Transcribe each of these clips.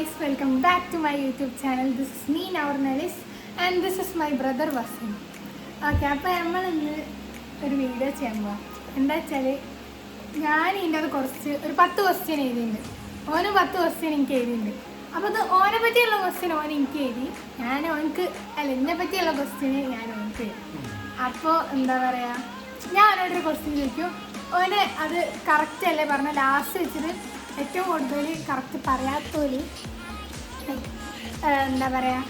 guys, welcome back to my YouTube channel. This is me, Navarnalis, and this is my brother Vasim. Okay, അപ്പോൾ നമ്മൾ ഇന്ന് ഒരു video ചെയ്യാൻ പോവാം. എന്താ വെച്ചാൽ ഞാൻ ഇതിൻ്റെ അത് കുറച്ച് ഒരു 10 ക്വസ്റ്റ്യൻ എഴുതിയിട്ടുണ്ട്. ഓന് 10 ക്വസ്റ്റ്യൻ എനിക്ക് എഴുതിയിട്ടുണ്ട്. അപ്പോൾ അത് ഓനെ പറ്റിയുള്ള ക്വസ്റ്റ്യൻ ഓൻ എനിക്ക് എഴുതി, ഞാൻ ഓനക്ക് എന്നെ പറ്റിയുള്ള ക്വസ്റ്റ്യൻ ഞാൻ ഓനക്ക് എഴുതി. അപ്പോൾ എന്താ പറയുക, ഞാൻ അവനോടൊരു ക്വസ്റ്റ്യൻ ചോദിക്കും, ഓന് അത് കറക്റ്റ് അല്ലേ പറഞ്ഞാൽ ലാസ്റ്റ് വെച്ചിട്ട് ഏറ്റവും കൂടുതൽ കറക്റ്റ് പറയാത്തോല് എന്താ പറയുക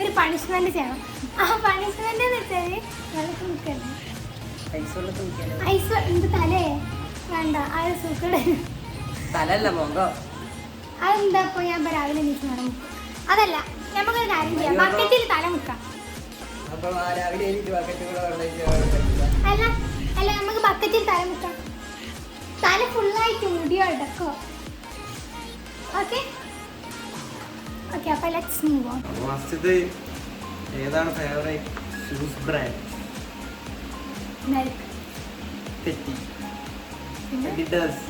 ഒരു പണിഷ്മെൻറ്റ് ചെയ്യണം. ആ പണിഷ്മെൻറ്റ് എന്ന് വെച്ചാൽ വെള്ളത്തിൽ നിൽക്കല്ലേ ഐസ് എന്ത് തലേ വേണ്ട അത് സൂക്കട അതെന്താ ഇപ്പോൾ ഞാൻ ഇപ്പോൾ രാവിലെ നീച്ച് വേണം മുക്കും. അതല്ല, നമുക്കൊരു കാര്യം ചെയ്യാം, ബക്കറ്റിൽ തല മുക്കാം. അല്ല നമുക്ക് ബക്കറ്റിൽ തല മുക്കാം, തല ഫുള്ളായിട്ട് മുടിയോ അടക്കോ. ഓക്കെ ഓക്കെ, അപ്പോൾ ലെറ്റ്സ് മൂവ് ഓൺ. ഫസ്റ്റ് ഏതാണ് ഫേവറേറ്റ് ഷൂസ് ബ്രാൻഡ്? നൈക്ക്. തെറ്റി. അഡിഡാസ്.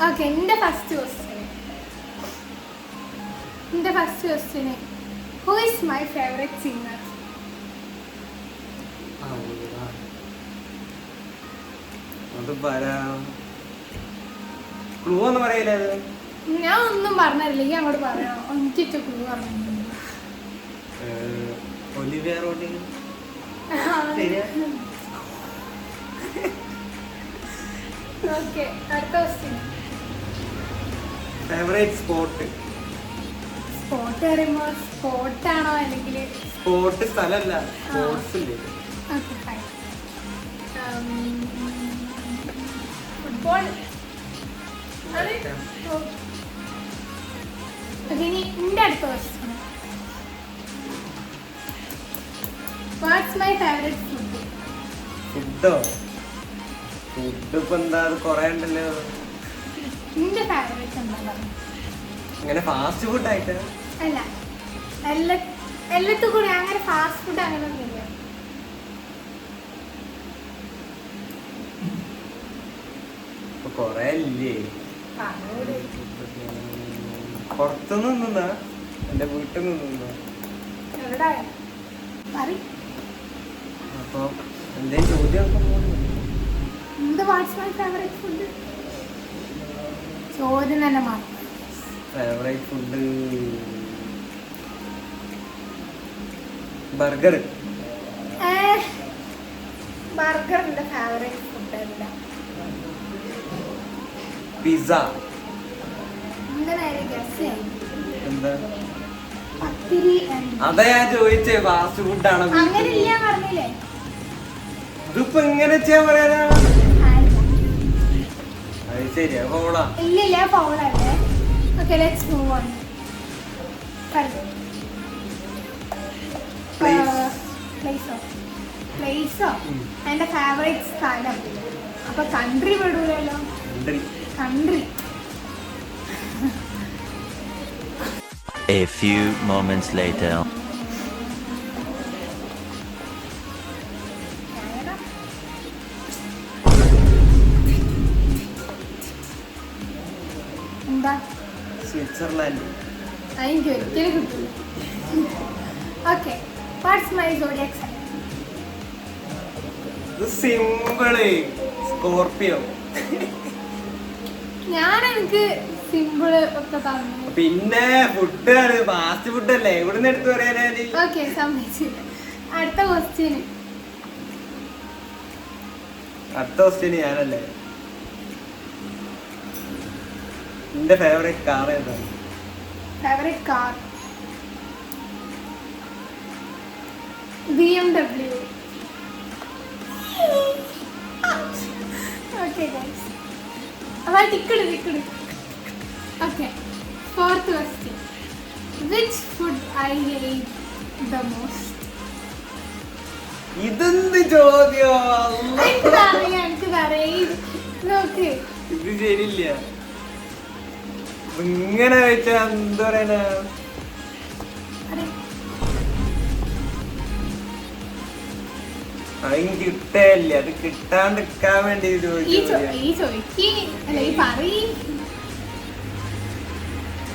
ഓക്കെ, എൻ്റെ first question who is my favourite singer? Clue ഒന്നും പറയില്ല. ഞാൻ ഒന്നും പറഞ്ഞില്ല, ഈ അങ്ങോട്ട് പറയാം. എനിക്കിട്ട് ക്ലൂ പറഞ്ഞു. ഒലിവിയ റോഡിങ്. ഓക്കെ, അടുത്ത ക്വസ്റ്റ്യൻ. ഫേവറേറ്റ് സ്പോട്ട് പറയുമ്പോൾ സ്പോർട്ടാണോ അല്ലെങ്കിൽ സ്പോർട്ട് സ്ഥലമല്ല, സ്പോർട്സ് ഇല്ലേ? Okay fine. ഫുട്ബോൾ. ഇനി എൻ്റെ അടുത്ത question, what's my favourite food? ഫുഡോ? ഫുഡ് ഇപ്പൊ എന്താ, കൊറേ ഉണ്ടല്ലോ. നിന്റെ ഫേവറേറ്റ് എന്താ പറയുക? അങ്ങനെ ഫാസ്റ്റ് ഫുഡ് ആയിട്ട് അല്ല, എല്ലാത്തും കൂടെ അങ്ങനെ ഫാസ്റ്റ് ഫുഡ് അങ്ങനെ ഒന്നുമില്ല. കൊറേ ഇല്ലേ, പുറത്തുനിന്ന് നിന്നാ എന്റെ വീട്ടിൽ നിന്നാ. അപ്പൊ എന്തേലും ചോദ്യം ചോദ്യം തന്നെ മാറും. Favourite food burger. ബർഗർ എന്റെ ഫേവറേറ്റ് ഫുഡ് അല്ല. പിസ്സ. എന്താ അതാ ഞാൻ ചോദിച്ചേ, ഫാസ്റ്റ് ഫുഡ് ആണോ? അങ്ങനെയില്ല പറഞ്ഞില്ലേ. ഇതിപ്പോ എങ്ങനെ ചെയ്യാൻ പറയാനാ? അത് ശരിയാ, ഫൗളാ. ഇല്ല ഫൗളല്ലേ. Okay, let's move on. പ്ലേസോ എന്റെ ഫേവറേറ്റ് സ്ഥലം. അപ്പൊ കൺട്രി പെടൂലല്ലോ. Country. A few moments later. എന്താ? സ്വിറ്റ്സർലാൻഡ്. എനിക്ക് ഒരിക്കലും കിട്ടില്ല. Okay, what's my zodiac sign? Simple, Scorpio. എനിക്ക് സിമ്പിള് ഒക്കെ തന്നു. പിന്നെ ഫുഡാണ്, ഫാസ്റ്റ് ഫുഡ് അല്ലേ, ഇവിടുന്ന് എടുത്ത് പറയാനാ. ഓക്കെ, സമ്മതിച്ചില്ല. അടുത്ത ക്വസ്റ്റ്യന് ഞാനല്ലേ. എന്റെ ഫേവറേറ്റ് കാർ ഏതാണ്? Favourite car BMW. Okay guys, അപ്പോൾ ടിക്കട്. Okay, fourth question. Which food I hate the most? ഇതെന്ത് ചോദ്യോ? എനിക്കറിയാം. നോക്ക്, ഇത് ശരിയില്ല. ഇങ്ങനെ വെച്ചാ എന്താ പറയണ? അത് കിട്ടേല്ല, അത് കിട്ടാണ്ടിരിക്കാൻ വേണ്ടി ചോദിച്ചു.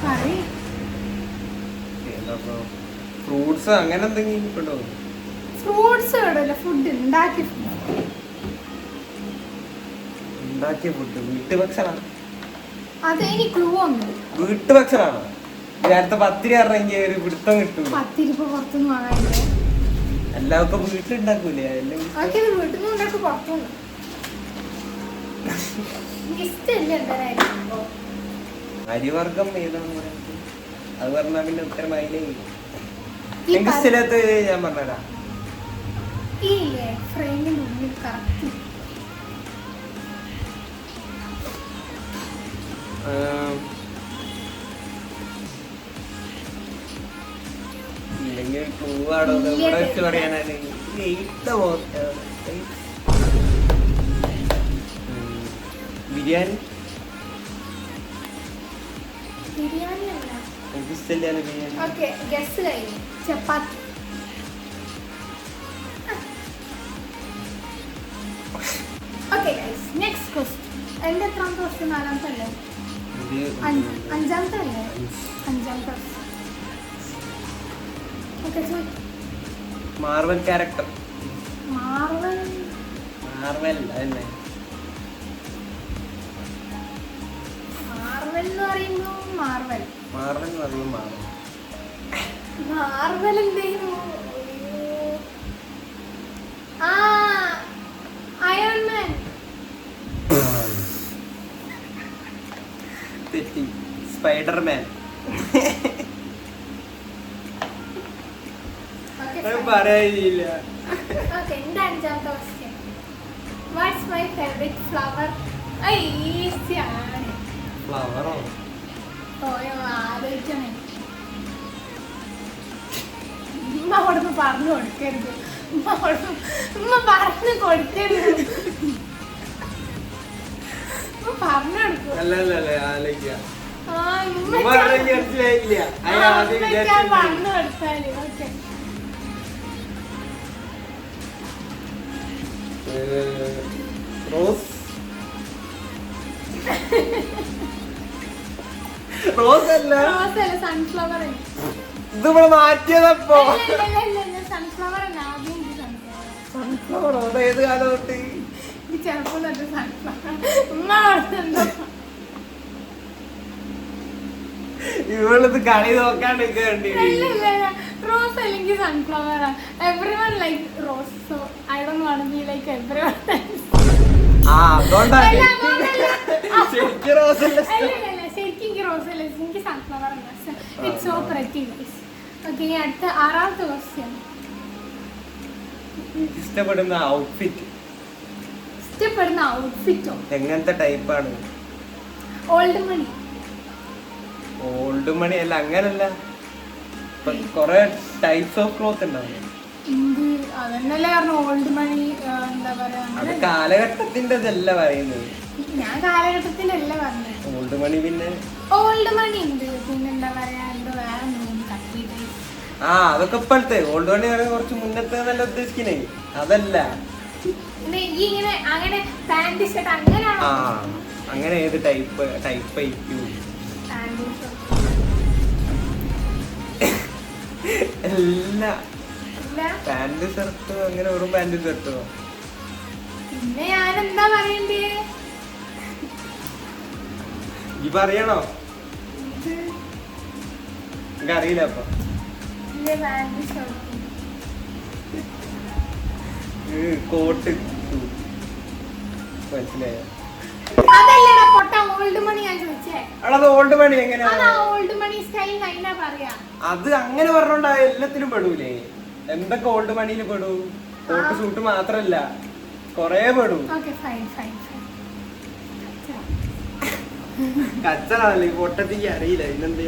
പറയ്. ഫ്രൂട്ട്സ് അങ്ങനെ എന്തെങ്കിലും കിട്ടോ? ഫ്രൂട്ട്സ് ഇടല്ല, ഫുഡ് ഉണ്ടാക്കിയ വീട്ടുഭക്ഷണമാണ്. അത് ഇനി ക്ലൂ ഒന്ന്. വീട്ടുഭക്ഷണമാണോ? നേരത്തെ 10 രൂപ പറഞ്ഞെങ്കിൽ ഒരു പിടുത്തം കിട്ടും. 10 രൂപ പുറത്തുനിന്ന് വാങ്ങാനില്ലേ? എല്ലാവർക്കും വീട്ടിലുണ്ടാക്കൂലേ? വീട്ടിൽ നിന്ന് ഉണ്ടാക്കി പുറത്തുനിന്ന് ഇഷ്ടമല്ലേ എന്തായാലും. അരിവർഗം ഏതാണെന്ന് പറയുന്നത് അത് പറഞ്ഞാ പിന്നെ ഉത്തരമായില്ലേ. എനിക്ക് ഇഷ്ടമില്ലാത്ത ഞാൻ പറഞ്ഞതാ. ഇല്ലേ ഫ്രെയിമിന്റെ ഉള്ളിൽ കറക്റ്റ് ഇല്ലെങ്കിൽ പൂവാടോ ഇവിടെ വെച്ച് പറയാനാണ്. ബിരിയാണി ബിരിയാണി അല്ല. എനിക്ക് ഇഷ്ടമില്ല ബിരിയാണി. ഓക്കെ ഗസ് കഴിഞ്ഞു. ചപ്പാത്തി. Okay guys next question. എൻ്റെ എത്രാമത്തെ ക്വസ്റ്റ്യൻ? 4ാമത്തെ അല്ലേ? 5ാമത്തെ അല്ലേ? 5ാമത്തെ. Okay Marvel character. മാർവൽ അതന്നെ. മാർവൽ എന്ന് പറയുമ്പോൾ മാർവൽ എന്ന് പറയുമ്പോൾ മാർവൽ എന്തേലും അയൺ മാൻ. തെറ്റി. സ്പൈഡർമാൻ. പറയില്ല. ഓക്കെ എൻ്റെ 5ാമത്തെ question. What's my favourite flower? ഈസിയാണ്. ഫ്ലവറോ? ആലോചിക്കണേ. ഉമ്മ അവിടുന്ന് പറഞ്ഞു കൊടുക്കരുത്. ഉമ്മ പറഞ്ഞു കൊടുക്കരുത്. പറഞ്ഞു കൊടുക്കും. പറഞ്ഞു കൊടുത്താല്. Okay rose. റോസ് അല്ല, സൺഫ്ലവർ. ഇത് മാറ്റിയതപ്പോ. സൺഫ്ലവർ സൺഫ്ലവറോ? ഏത് കാലം തൊട്ട്? ചിലപ്പോ ഇവളത് കളി നോക്കാണ്ട് റോസ് അല്ലെങ്കിൽ sunflower. Everyone like rose, so I don't want to be like everyone. ശരിക്കും റോസ് അല്ല. ശരിക്കും റോസ് അല്ല, എനിക്ക് sunflower. It's so pretty guys. Okay അടുത്ത 6ാമത്തെ ക്വസ്റ്റ്യൻ. ഇഷ്ടപ്പെടുന്ന ഔട്ട്ഫിറ്റ്. ഇഷ്ടപ്പെടുന്ന ഔട്ട്ഫിറ്റോ? എങ്ങനത്തെ ടൈപ്പാണ്? ഓൾഡ് മണി. ഓൾഡ് മണി അല്ല, അങ്ങനല്ല. കൊറേ ടൈപ്സ് ഓഫ് ക്ലോത്ത് ഉണ്ടാവും. അതന്നല്ലേ പറഞ്ഞു ഓൾഡ് മണി. എന്താ പറയാ, അത് കാലഘട്ടത്തിന്റെ ഇതല്ല പറയുന്നത്. ഞാൻ കാലഘട്ടത്തിന്റെ അല്ല പറഞ്ഞത്. ഓൾഡ് മണി പിന്നെ ഓൾഡ് മണി ഉണ്ട്. പിന്നെ എന്താ പറയാ, എന്തോ വേറെ അതൊക്കെ ഇപ്പോഴത്തെ ഓൾഡ് മണി കുറച്ച് മുന്നത്തെ നല്ല ഉദ്ദേശിക്കണേ. അതല്ല ഇങ്ങനെ അങ്ങനെ പാന്റ് ഷർട്ട് അങ്ങനെയാണോ? അങ്ങനെ ഏത് ടൈപ്പ് എല്ലാ പാന്റ് ഷർട്ട് അങ്ങനെ വെറും പാന്റ് ഷർട്ടോ? പിന്നെ ഞാൻ എന്താ പറയണ്ടേ? ഈ പറയണോ? എനിക്ക് അറിയില്ല. അപ്പൊ കോട്ട് മനസ്സിലായോ? അതല്ലടാ പൊട്ട ഓൾഡ് മണി ഞാൻ ചോദിച്ചേ. അത് ഓൾഡ് മണി എങ്ങനെയാ? ഓൾഡ് മണി സ്റ്റൈൽ നൈനാ പറയാ. അത് അങ്ങനെ പറഞ്ഞോണ്ടാ എല്ലാത്തിനും പെടൂലേ? എന്തൊക്കെ ഓൾഡ് മണിയിൽ പെടൂ? കോട്ട് സൂട്ട് മാത്രല്ല, കൊറേ പെടൂ. കച്ചറാണല്ലേ പൊട്ടത്തേക്ക് അറിയില്ല. പിന്നെന്താ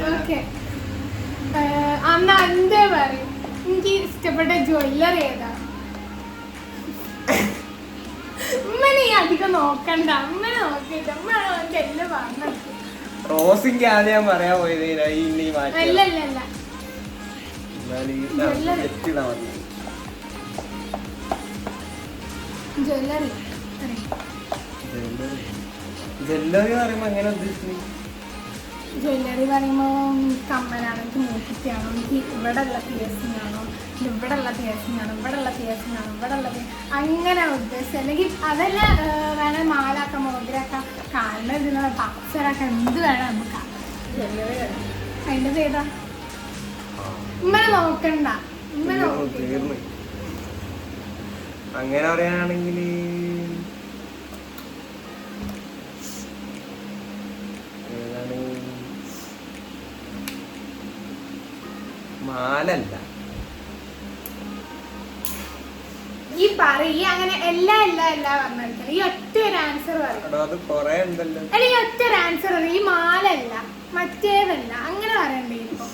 അന്ന് എന്തേ പറയും. എനിക്ക് ഇഷ്ടപ്പെട്ട ജ്വല്ലറി ഏതാ? ഉമ്മനെ അധികം നോക്കണ്ട. അമ്മനെ നോക്കിട്ട് അമ്മ എല്ലാം പറഞ്ഞു. റോസിന്റെ ആദ്യം പറയാൻ പോയത് അല്ലല്ല ജ്വല്ലറി. ജ്വല്ലറി പറയുമ്പോ എങ്ങനെ ഉദ്ദേശിച്ചു? ജ്വല്ലറി പറയുമ്പോൾ കമ്മലാണോ, എനിക്ക് മൂക്കിറ്റാണോ, എനിക്ക് ഇവിടെ ഉള്ള പിയേഴ്സിംഗ് ആണോ, ഇവിടെ ഉള്ള പിയേഴ്സിംഗ് ആണോ, ഇവിടെ ഉള്ള പിയേഴ്സിംഗ് ആണോ, ഇവിടെ ഉള്ള അങ്ങനെ ഉദ്ദേശിച്ചത്. അല്ലെങ്കിൽ അതല്ല വേണേൽ മാലാക്കാം, മോതിരാക്കാം, കാലിന് ഇതിന് പക്സറാക്കാം, എന്ത് വേണം നമുക്ക് ജ്വല്ലറി വേണം. അതിൻ്റെ ചെയ്താ ഇമ്മനെ നോക്കണ്ട, ഇമ്മനെ നോക്കി. അങ്ങനെ പറയാനാണെങ്കിൽ മാലല്ല. ഈ പറയ അങ്ങനെ എല്ലാ പറഞ്ഞിരിക്കണം. ഈ ഒറ്റ ഒരു ആൻസർ പറയും. അത് കൊറേ ഉണ്ടല്ലോ. അല്ല, ഈ ഒറ്റ ഒരു ആൻസർ പറയും. ഈ മാലല്ല, മറ്റേതല്ല, അങ്ങനെ പറയണ്ടേ ഇപ്പൊ.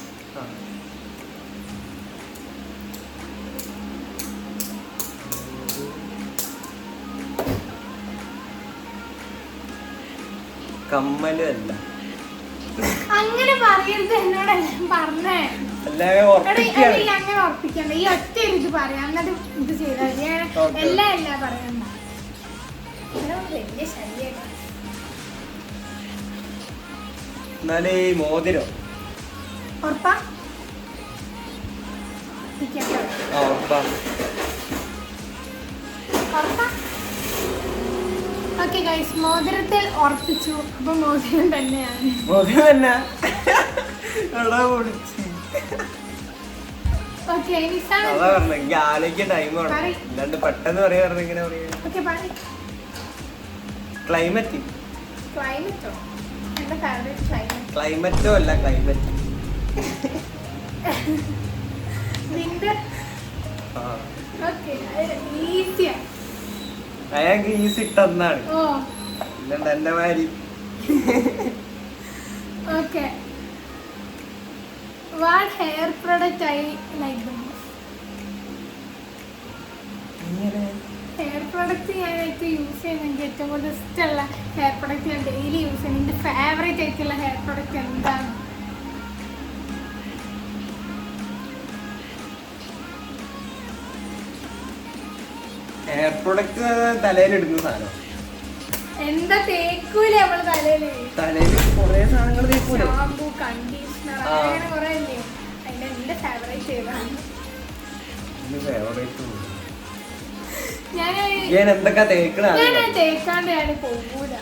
കമ്മലും അല്ല. അങ്ങനെ പറയരുത് എന്നോടല്ല പറഞ്ഞേ. അങ്ങനെ ഉറപ്പിക്കണ്ട. ഈ ഒറ്റ ഇത് പറയാം, എന്നിട്ട് ഇത് ചെയ്താൽ മതി. എല്ലാ പറയണ്ട. വലിയ ശല്യം. എന്നാലേ മോതിരം ഉറപ്പാ? ഓക്കെ ഗൈസ്, മോതിരത്തിൽ ഉറപ്പിച്ചു. അപ്പൊ മോതിരം തന്നെയാണ്. മോതിരം തന്നെ. ഓക്കെ, പെട്ടെന്ന് പറയാ. ക്ലൈമറ്റ്. ക്ലൈമറ്റോ അല്ല, ക്ലൈമറ്റ്. വിന്റർ. ഓക്കെ, ഈസിയാ. അയാൾക്ക് ഈസി ഇട്ടെന്നാണ്. ഓ, ഇല്ലണ്ട എന്റെ മാരി. Okay, what hair product I like the most? Hair product ഞാനായിട്ട് യൂസ് ചെയ്യുന്ന എനിക്ക് ഏറ്റവും കൂടുതൽ ഇഷ്ടമുള്ള ഹെയർ പ്രൊഡക്റ്റ് ഞാൻ ഡെയിലി യൂസ് ചെയ്യുന്നത്. എൻ്റെ ഫേവറേറ്റ് ആയിട്ടുള്ള ഹെയർ പ്രൊഡക്റ്റ് എന്താണ്? ഹെയർ പ്രൊഡക്റ്റ് തലയിലിടുന്ന സാധനം. എന്താ തേക്കൂല നമ്മള് തലയില്? കൊറേ സാധനങ്ങൾ തേക്കൂല. ഷാമ്പൂ, കണ്ടീഷണർ, അങ്ങനെ കുറെ ഇല്ലേ. അതിന്റെ എന്റെ ഫേവറേറ്റ് ഏതാണ്? എന്തൊക്കെ തേക്കണ? ഞാൻ തേക്കാണ്ട് ഞാൻ പോകൂല.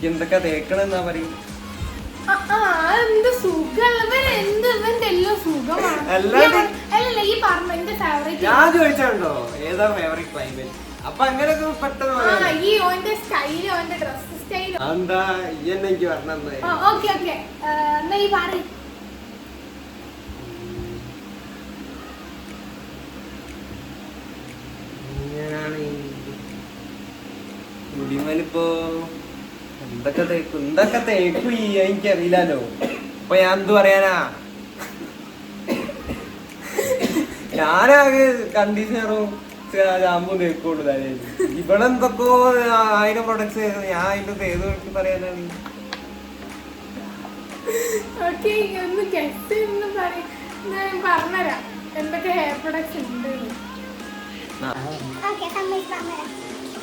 എന്തൊക്കെ തേക്കണെന്നാ പറയും. എന്ത് സുഖമുള്ളവൻ, ഇവന്റെ എല്ലാം സുഖമാണ്. അല്ലല്ല, ഈ പറഞ്ഞ എന്റെ ഫേവറേറ്റ്. ഞാൻ ചോദിച്ചോ ഏതാ ഫേവറേറ്റ് ക്ലൈമറ്റ്? അപ്പൊ അങ്ങനെ പെട്ടെന്ന് ഈ ഓന്റെ സ്റ്റൈല്, ഓന്റെ ഡ്രസ് സ്റ്റൈല് എന്താ എനിക്ക് പറഞ്ഞത്. ഓക്കെ ഓക്കെ, എന്നാ ഈ പറയും. മുടിമലിപ്പോ എന്തൊക്കെ തേക്കും എനിക്കറിയില്ലല്ലോ. ഇപ്പൊ ഞാൻ എന്ത് പറയാനാ? ഞാനാകെ കണ്ടീഷണറും ഷാമ്പൂ തേക്കുള്ളൂ തലയിൽ. ഇവിടെ എന്തൊക്കെയോ 1000 പ്രൊഡക്ട്സ് ഞാൻ അതിന്റെ തേത് നോക്കി പറയാനാണ്. പറഞ്ഞുതരാം എന്തൊക്കെ ഹെയർ പ്രൊഡക്ട്സ് ഉണ്ട്.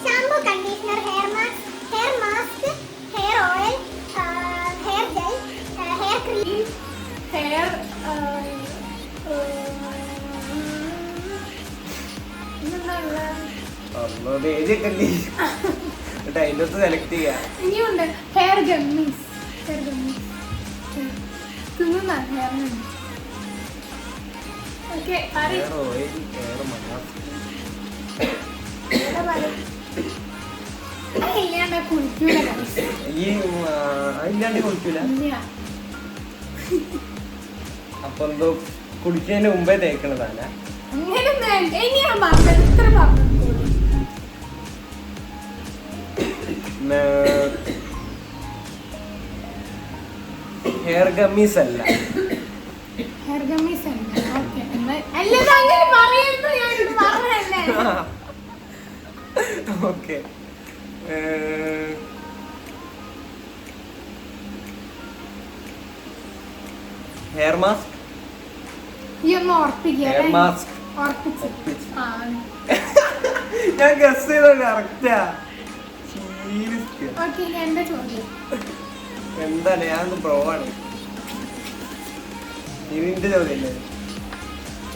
Shampoo, conditioner, hair mask, hair oil, hair gel, hair cream, hair അതിന്റെ സെലക്ട് ചെയ്യാ. ഇനിയുണ്ട് ഹെയർ ഗമ്മീസ്. തിന്നുന്ന ഹെയർ ഓക്കെ. അപ്പൊ എന്തോ കുടിക്കുന്നതിന് മുമ്പേ തേക്കണതാണ്. ഹെയർ ഗമ്മീസ് അല്ല. ഹെയർ ഗമ്മീസ് അല്ല. Okay, okay. Hair mask. Hair mask ഞാൻ ഗസ് ചെയ്തോ കറക്റ്റാ. എന്റെ ചോദ്യം, എന്താണ് ഞാനൊന്ന് പ്രോവാണ്. ഇതിന്റെ ചോദ്യല്ലേ?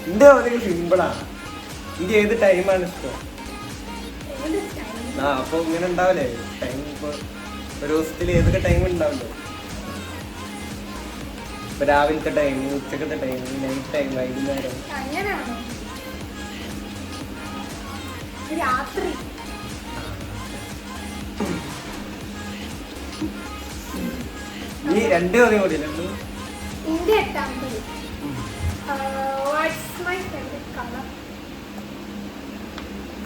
എന്റെ ചോദ്യം സിമ്പിളാണ്. എനിക്ക് ഏത് ടൈമാണ് ഇഷ്ടം? ആ അപ്പൊ ഇങ്ങനെ ഉണ്ടാവില്ലേ ടൈം? ഇപ്പൊ ഒരു ദിവസത്തിൽ ഏതൊക്കെ ടൈം ഉണ്ടാവല്ലോ. ഇപ്പൊ രാവിലത്തെ ടൈം, ഉച്ചക്കത്തെ ടൈം, നൈറ്റ് ടൈം, വൈകുന്നേരം. അങ്ങനെയാണോ? രാത്രി. ഈ രണ്ട് ചോദ്യം കൂടി രണ്ടു. ഇന്ത്യ എട്ടാമത്. What's my favourite colour?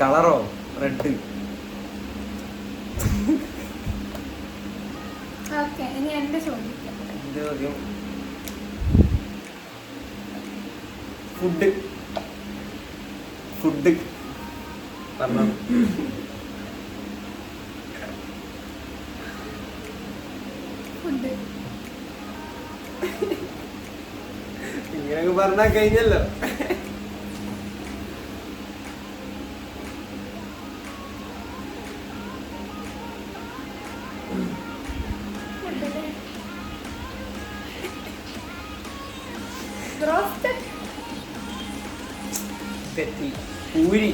കളറോ? റെഡ്. ഓക്കെ, ഇനി എന്റെ ചോദിക്കാം. എന്റെ ചോദ്യം ഫുഡ്. ഫുഡ് പറഞ്ഞോ. ഫുഡ്. ഇങ്ങനെയൊക്കെ പറഞ്ഞാ കഴിഞ്ഞല്ലോ. ബ്രോസ്റ്റഡ്. തെറ്റി. പൂരി.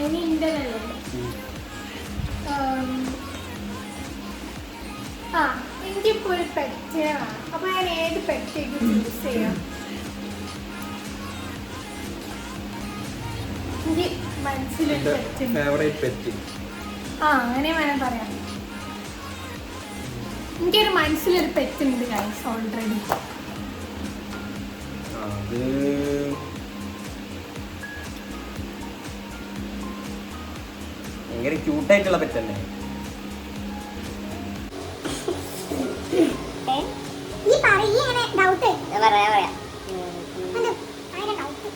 ഇനി ഇന്ത്യയിലല്ലേ? ആ, എനിക്കിപ്പോ ഒരു പെറ്റാണ്. അപ്പൊ ഞാൻ ഏത് പെറ്റേക്ക് ചൂസ് ചെയ്യാം? എനിക്ക് മനസ്സിലൊരു പെറ്റുണ്ട്. Favourite pet. ആ, അങ്ങനെ വേണം പറയാം. എനിക്കൊരു മനസ്സിലൊരു പെറ്റുണ്ട് ഗൈസ് ഓൾറെഡി. അത് ഭയങ്കര ക്യൂട്ടായിട്ടുള്ള പെറ്റല്ലേ? ഈ പറയങ്ങനെ ഡൗട്ട് പറയാ അത് ഭയങ്കര ഡൗട്ട്.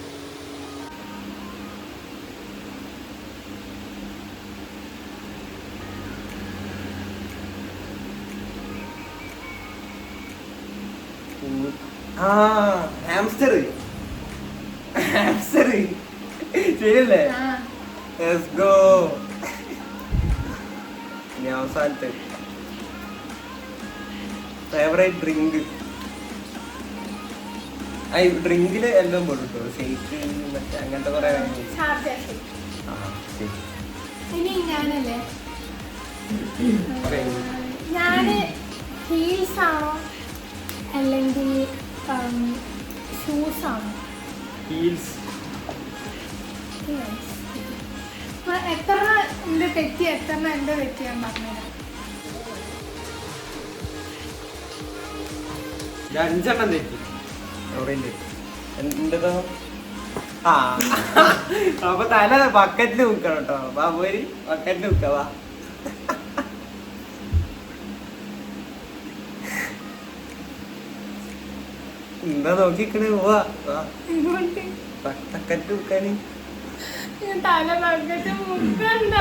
ആ ഹാംസ്റ്റർ. ഹാംസ്റ്റർ ശരിയല്ലേ? ആ, Let's go. ഇനി അവസാനത്തെ ഫേവറേറ്റ് ഡ്രിങ്ക്. ഈ ഡ്രിങ്കില് എല്ലാം പോട്ടോ, ഷേക്ക് മറ്റേ അങ്ങനത്തെ കുറെ. Sharjah shake. ആ ശരി. ഇനി ഞാനല്ലേ, പറയൂ. ഞാന് ഹീൽസ് ആണോ അല്ലെങ്കിൽ ഷൂസ് ആണോ? ഹീൽസ്. എത്ര എന്റെ തെറ്റി, എത്ര എന്റെ തെറ്റി ഞാൻ പറഞ്ഞുതരാം. അഞ്ചെണ്ണം തെറ്റി. എവിടെയുണ്ട് എന്റേതോ? ആ അപ്പൊ തല ബക്കറ്റിൽ മുക്കണം കേട്ടോ. വാ പോരി, ബക്കറ്റിൽ മുക്ക വാ. എന്താ നോക്കിക്കണേ? പോവാ ഇങ്ങോട്ട് ബക്കറ്റ് മുക്കാന്. ഞാൻ തല ബക്കറ്റ് മുക്കണ്ട.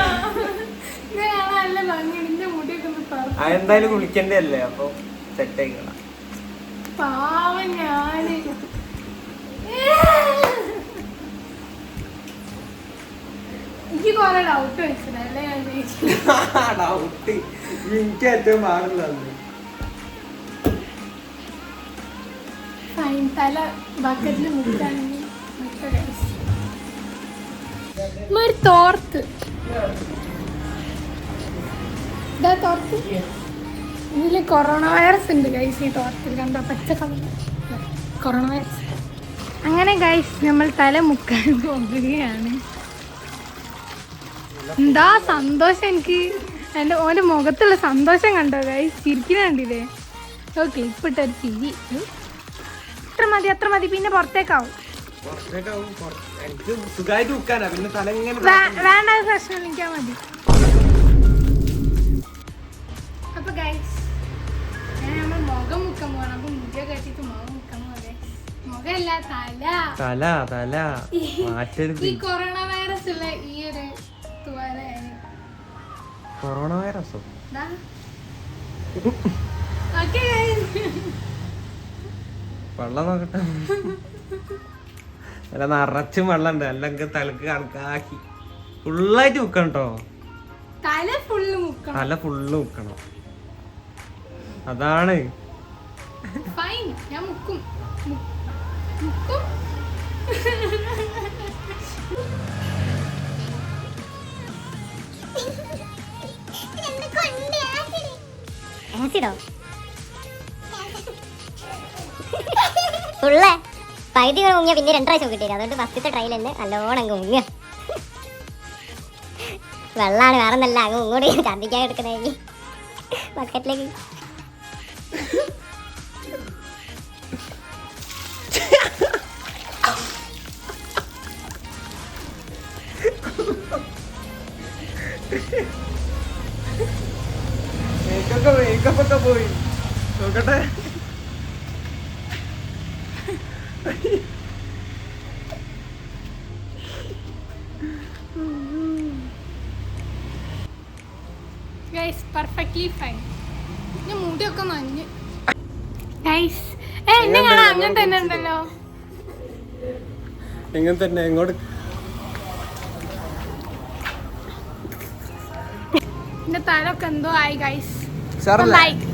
ഞാൻ നല്ല ഭംഗി എന്റെ മുടിയൊക്കെ ഒന്ന് പറ. എന്തായാലും കുളിക്കണ്ടേ അല്ലേ? അപ്പൊ സെറ്റ് ആയിക്കണം. പാവം ഞാന്. എനിക്ക് കൊറേ ഡൗട്ട് വെച്ചിട്ടല്ലേ ഞാൻ ചോദിച്ചു. ഡൗട്ട് എനിക്ക് ഏറ്റവും പാടുള്ളത്. ഫൈൻ, തല ബക്കറ്റിൽ മുക്കാണെങ്കിൽ ഒരു തോർത്ത്. ഇതാ തോർത്ത്. ഇതില് കൊറോണ വൈറസ് ഉണ്ട് ഗൈസ്. ഈ തോർത്തിൽ കണ്ടോ പച്ച കളർ കൊറോണ വൈറസ്. അങ്ങനെ ഗൈസ് നമ്മൾ തല മുക്കാൻ പോകുകയാണ്. എന്താ സന്തോഷം എനിക്ക്. എൻ്റെ ഓൻ്റെ മുഖത്തുള്ള സന്തോഷം കണ്ടോ ഗൈസ്? ചിരിക്കുന്ന കണ്ടില്ലേ? ഓ ക്ലിപ്പിട്ടൊരു ചിരി. അത്ര മതി പിന്നെ പുറത്തേക്കാവും. സുഖമായിട്ട് മുക്കാനാ. പിന്നെ തല ഇങ്ങനെ വേണ്ട, പ്രശ്നം എനിക്കാ മതി. അപ്പൊ ഗൈസ് നമ്മൾ മുഖം മുക്കാൻ പോകണം. അപ്പൊ മുടിയൊക്കെ കെട്ടിട്ട് മുഖം മുക്കാൻ പോലെ. മുഖമല്ല, തല. തല മാറ്റരുത്. ഈ കൊറോണ വൈറസ് ഉള്ള ഈ ഒരു തുവല. കൊറോണ വൈറസോ? ഓക്കെ വെള്ളം നോക്കട്ടെ. നല്ല നിറച്ചും വെള്ളമുണ്ട്. അല്ലെങ്കിൽ തലക്ക് കണക്കാക്കി ഫുള്ളായിട്ട് മുക്കണം കേട്ടോ. തല ഫുള്ള് മുക്കണം. തല ഫുള്ള് മുക്കണം. അതാണ് ഫൈൻ, ഞാൻ മുക്കും. മുക്കും. ആസിഡോ ഫുള്ള് പകുതി കൂടെ മുങ്ങിയ പിന്നെ 2 പ്രാവശ്യം കിട്ടിയില്ല. അതുകൊണ്ട് ഫസ്റ്റത്തെ ട്രയൽ തന്നെ നല്ലോണം അങ്ങ് മുങ്ങുക. വെള്ളമാണ്, വേറെ നല്ല അങ്ങ് ഇങ്ങോട്ട് ഛർദ്ദിക്കാൻ എടുക്കണേ ബക്കറ്റിലേക്ക്. മേക്കപ്പൊക്കെ പോയി. നോക്കട്ടെ. Guys perfectly fine. ഞാൻ മുടിയൊക്കെ നനഞ്ഞ്. ഗൈസ് എന്നെ കാണാൻ അങ്ങനെ തന്നെ ഉണ്ടല്ലോ. എങ്ങനെ തന്നെ എങ്ങോട്ട് എന്റെ തലൊക്കെ എന്തോ ആയി ഗൈസ്. സാറല്ലേ? ലൈക്ക്